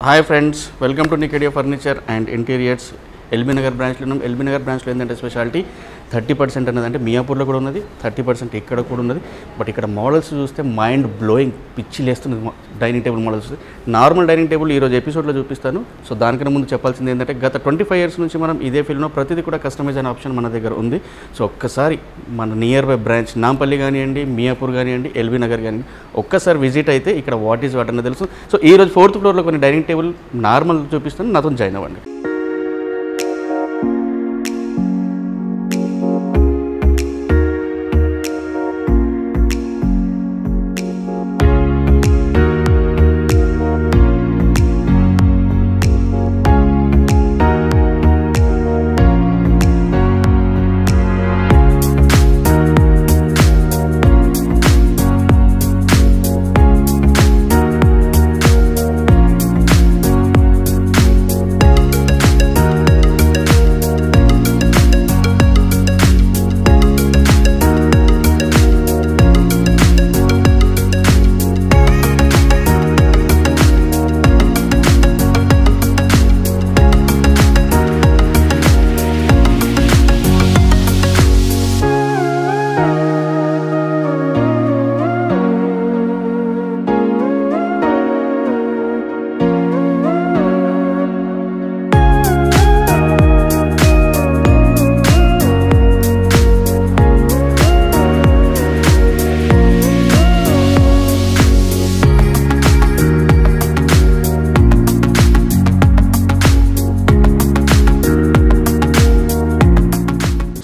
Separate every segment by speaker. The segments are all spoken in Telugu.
Speaker 1: Hi friends, welcome to Nicadia Furniture and Interiors. LB Nagar బ్రాంచ్లో ఉన్నాం. ఎల్బీ నగర్ బ్రాంచ్లో ఏంటంటే స్పెషాలిటీ 30% అనేది అంటే మియాపూర్లో కూడా ఉన్నది, 30% ఇక్కడ కూడా ఉన్నది. బట్ ఇక్కడ మోడల్స్ చూస్తే మైండ్ బ్లోయింగ్, పిచ్చి లేస్తుంది. Dining table models, normal dining table ఈరోజు ఎపిసోడ్లో చూపిస్తాను. సో దానికన్నా ముందు చెప్పాల్సింది ఏంటంటే గత 25 years నుంచి మనం ఇదే ఫీల్డ్లో ప్రతిదీ కూడా కస్టమైజ్ అనే ఆప్షన్ మన దగ్గర ఉంది. సో ఒక్కసారి మన నియర్ బై బ్రాంచ్ నాంపల్లి కానివ్వండి, మియాపూర్ కానివ్వండి, ఎల్బీ నగర్ కానివ్వండి, ఒక్కసారి విజిట్ అయితే ఇక్కడ వాట్ ఈజ్ వాట్ అనేది తెలుసు. సో ఈరోజు 4th floorలో కొన్ని డైనింగ్ టేబుల్ నార్మల్ చూపిస్తాను, నాతో జాయిన్ అవ్వండి.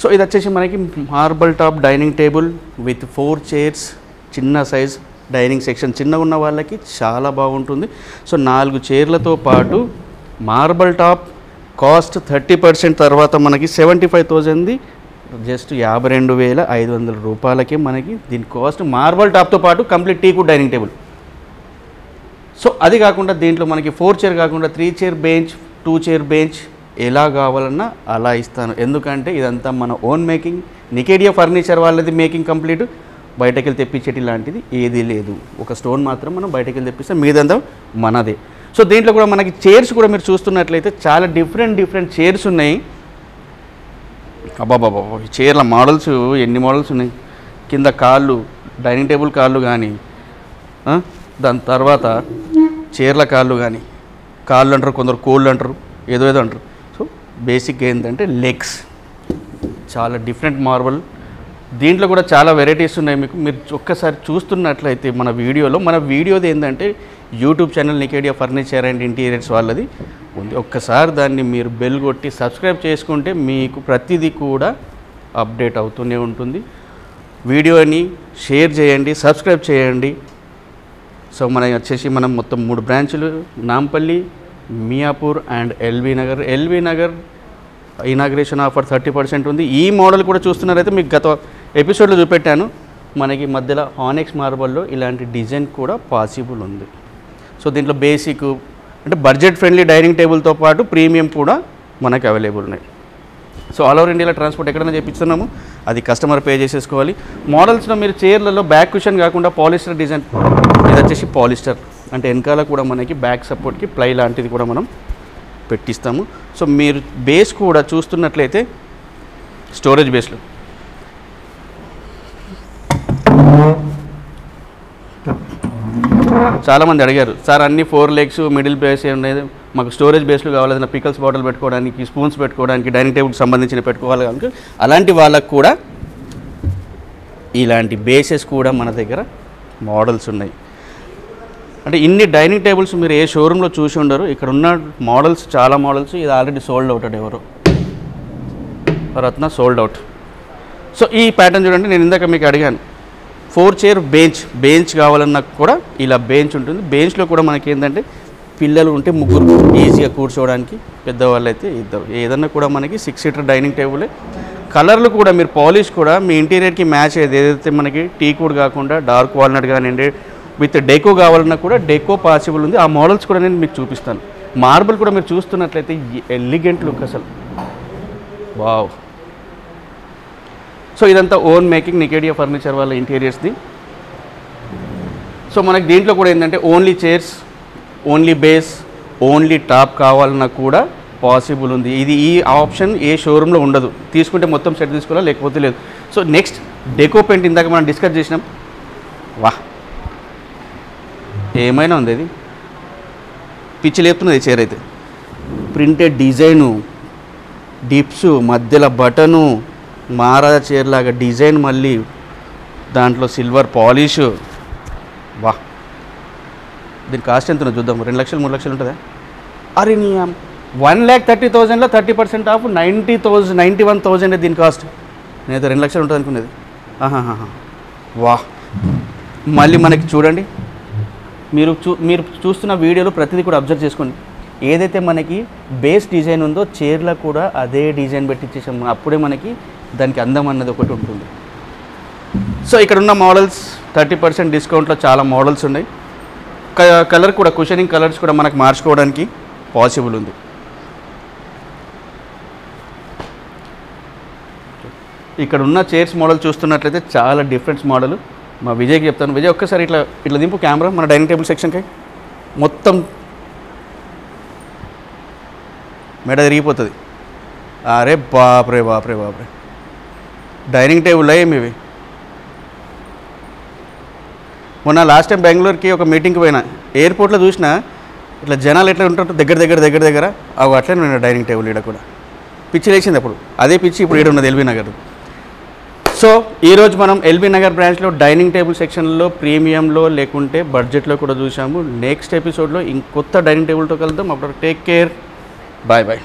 Speaker 1: సో ఇది వచ్చేసి మనకి marble top dining table with 4 chairs, చిన్న సైజ్ డైనింగ్ సెక్షన్. చిన్నగా ఉన్న వాళ్ళకి చాలా బాగుంటుంది. సో 4 చైర్లతో పాటు మార్బల్ టాప్ కాస్ట్ 30% తర్వాత మనకి 75,000, జస్ట్ 52,500 రూపాయలకే మనకి దీని కాస్ట్. మార్బల్ టాప్తో పాటు కంప్లీట్ టీకుడ్ డైనింగ్ టేబుల్. సో అది కాకుండా దీంట్లో మనకి 4 chair కాకుండా 3 chair బెంచ్, 2 chair బెంచ్ ఎలా కావాలన్నా అలా ఇస్తాను. ఎందుకంటే ఇదంతా మన ఓన్ మేకింగ్, నికేడియా ఫర్నిచర్ వాళ్ళది మేకింగ్ కంప్లీట్. బయటకి వెళ్ళి తెప్పించేటి లాంటిది ఏదీ లేదు. ఒక స్టోన్ మాత్రం మనం బయటకి వెళ్ళి తెప్పిస్తాం, మీదంతా మనదే. సో దీంట్లో కూడా మనకి చైర్స్ కూడా మీరు చూస్తున్నట్లయితే చాలా డిఫరెంట్ చైర్స్ ఉన్నాయి. అబ్బాబాబా, ఈ చైర్ల మోడల్స్ ఎన్ని మోడల్స్ ఉన్నాయి. కింద కాళ్ళు, డైనింగ్ టేబుల్ కాళ్ళు కానీ, దాని తర్వాత చైర్ల కాళ్ళు కానీ, కాళ్ళు అంటారు కొందరు, కోళ్ళు అంటారు, ఏదో అంటారు. సో బేసిక్గా ఏంటంటే లెగ్స్ చాలా డిఫరెంట్ మార్బల్. దీంట్లో కూడా చాలా వెరైటీస్ ఉన్నాయి. మీరు ఒక్కసారి చూస్తున్నట్లయితే మన వీడియోది ఏంటంటే యూట్యూబ్ ఛానల్ నికేడియా ఫర్నిచర్ అండ్ ఇంటీరియర్స్ వాళ్ళది ఉంది. ఒక్కసారి దాన్ని మీరు బెల్ కొట్టి సబ్స్క్రైబ్ చేసుకుంటే మీకు ప్రతిదీ కూడా అప్డేట్ అవుతూనే ఉంటుంది. వీడియోని షేర్ చేయండి, సబ్స్క్రైబ్ చేయండి. సో మనం మొత్తం 3 బ్రాంచులు, Nampally, Miyapur and LB Nagar inauguration offer 30% ఉంది. ఈ మోడల్ కూడా చూస్తున్నారైతే మీకు గత ఎపిసోడ్లో చూపెట్టాను. మనకి మధ్యలో ఆనెక్స్ మార్బల్లో ఇలాంటి డిజైన్ కూడా పాసిబుల్ ఉంది. సో దీంట్లో బేసిక్ అంటే బడ్జెట్ ఫ్రెండ్లీ డైనింగ్ టేబుల్తో పాటు ప్రీమియం కూడా మనకి అవైలబుల్ ఉన్నాయి. సో ఆల్ ఓవర్ ఇండియాలో ట్రాన్స్పోర్ట్ ఎక్కడైనా చేపిస్తున్నాము, అది కస్టమర్ పే చేసేసుకోవాలి. మోడల్స్లో మీరు చైర్లలో బ్యాక్ కుషన్ కాకుండా పాలిస్టర్ డిజైన్, ఇది వచ్చేసి పాలిస్టర్ అంటే వెనకాల కూడా మనకి బ్యాక్ సపోర్ట్కి ప్లై లాంటిది కూడా మనం పెట్టిస్తాము. సో మీరు బేస్ కూడా చూస్తున్నట్లయితే స్టోరేజ్ బేస్లో చాలామంది అడిగారు, సార్ అన్ని 4 legs మిడిల్ బేస్ ఉండేది, మాకు స్టోరేజ్ బేస్లు కావాలి, ఏదైనా పికల్స్ బాటిల్ పెట్టుకోవడానికి, స్పూన్స్ పెట్టుకోవడానికి, డైనింగ్ టేబుల్కి సంబంధించిన పెట్టుకోవాలి కనుక అలాంటి వాళ్ళకు కూడా ఇలాంటి బేసెస్ కూడా మన దగ్గర మోడల్స్ ఉన్నాయి. అంటే ఇన్ని డైనింగ్ టేబుల్స్ మీరు ఏ షోరూంలో చూసి ఉండరు. ఇక్కడ ఉన్న మోడల్స్ చాలా మోడల్స్ ఇది ఆల్రెడీ సోల్డ్ అవుట్. ఎవరు రత్న సోల్డ్ అవుట్. సో ఈ ప్యాటర్న్ చూడండి, నేను ఇందాక మీకు అడిగాను 4 chair బెంచ్ కావాలన్నా కూడా ఇలా బెంచ్ ఉంటుంది. బెంచ్లో కూడా మనకి ఏంటంటే పిల్లలు ఉంటే 3 ఈజీగా కూర్చోవడానికి, పెద్దవాళ్ళు అయితే 2, ఏదన్నా కూడా మనకి 6 seater డైనింగ్ టేబులే. కలర్లు కూడా మీరు పాలిష్ కూడా మీ ఇంటీరియర్కి మ్యాచ్ అయ్యేది, ఏదైతే మనకి టీకుడ్ కాకుండా డార్క్ వాల్నట్ కానివ్వండి, విత్ డెకో కావాలన్నా కూడా డెకో పాసిబుల్ ఉంది. ఆ మోడల్స్ కూడా నేను మీకు చూపిస్తాను. మార్బుల్ కూడా మీరు చూస్తున్నట్లయితే ఎలిగెంట్ లుక్ అసలు వావ్. సో ఇదంతా ఓన్ మేకింగ్ నికేడియా ఫర్నిచర్ వాళ్ళ ఇంటీరియర్స్ది. సో మనకి దీంట్లో కూడా ఏంటంటే only chairs, only base, only top కావాలన్నా కూడా పాసిబుల్ ఉంది. ఇది ఈ ఆప్షన్ ఏ షోరూంలో ఉండదు. తీసుకుంటే మొత్తం సెట్ తీసుకోవాలా, లేకపోతే లేదు. సో నెక్స్ట్ డెకో పెయింట్ ఇందాక మనం డిస్కస్ చేసినాం. వాహ్, ఏమైనా ఉంది, అది పిచ్చి లేపుతున్నది చైర్ అయితే. ప్రింటెడ్ డిజైను, డిప్స్, మధ్యలో బటను, మహారాజా చైర్ లాగా డిజైన్, మళ్ళీ దాంట్లో సిల్వర్ పాలిష్. వాహ్, దీని కాస్ట్ ఎంత ఉందో చూద్దాం. 2 లక్షలు 3 లక్షలు ఉంటుందా? అరే నీ 1,30,000లో 30% ఆఫ్ 91,000 దీని కాస్ట్. నేనైతే 2 లక్షలు ఉంటుంది అనుకునేది. ఆహాహా, వాహ్. మళ్ళీ మనకి చూడండి, మీరు చూస్తున్న వీడియోలో ప్రతిదీ కూడా అబ్జర్వ్ చేసుకోండి. ఏదైతే మనకి బేస్ డిజైన్ ఉందో చైర్లో కూడా అదే డిజైన్ పెట్టించేసాం. అప్పుడే మనకి దానికి అందం అన్నది ఒకటి ఉంటుంది. సో ఇక్కడ ఉన్న మోడల్స్ 30% డిస్కౌంట్లో చాలా మోడల్స్ ఉన్నాయి. కలర్ కూడా, కుషనింగ్ కలర్స్ కూడా మనకు మార్చుకోవడానికి పాసిబుల్ ఉంది. ఇక్కడ ఉన్న చైర్స్ మోడల్ చూస్తున్నట్లయితే చాలా డిఫరెంట్ మోడల్. మా విజయ్కి చెప్తాను. విజయ్ ఒక్కసారి ఇట్లా దింపు కెమెరా మన డైనింగ్ టేబుల్ సెక్షన్కి. మొత్తం మెడ తిరిగిపోతుంది. అరే బాప్రే బాప్రే బాప్రే, డైనింగ్ టేబుల్ ఏమి ఇవి. మొన్న లాస్ట్ టైం బెంగళూరుకి ఒక మీటింగ్కి పోయినా, ఎయిర్పోర్ట్లో చూసినా ఇట్లా జనాలు ఎట్లా ఉంటారు దగ్గర అవి అట్లనే ఉన్నాయి. డైనింగ్ టేబుల్ ఈడ కూడా పిచ్చి లేచింది. అప్పుడు అదే పిచ్చి ఇప్పుడు ఈడ ఉన్నది ఎల్బీ నగర్. సో ఈరోజు మనం ఎల్బీ నగర్ బ్రాంచ్లో డైనింగ్ టేబుల్ సెక్షన్లో ప్రీమియంలో లేకుంటే బడ్జెట్లో కూడా చూసాము. నెక్స్ట్ ఎపిసోడ్లో ఇంకొత్త డైనింగ్ టేబుల్తో కలుద్దాం. అప్పుడు టేక్ కేర్, బాయ్ బాయ్.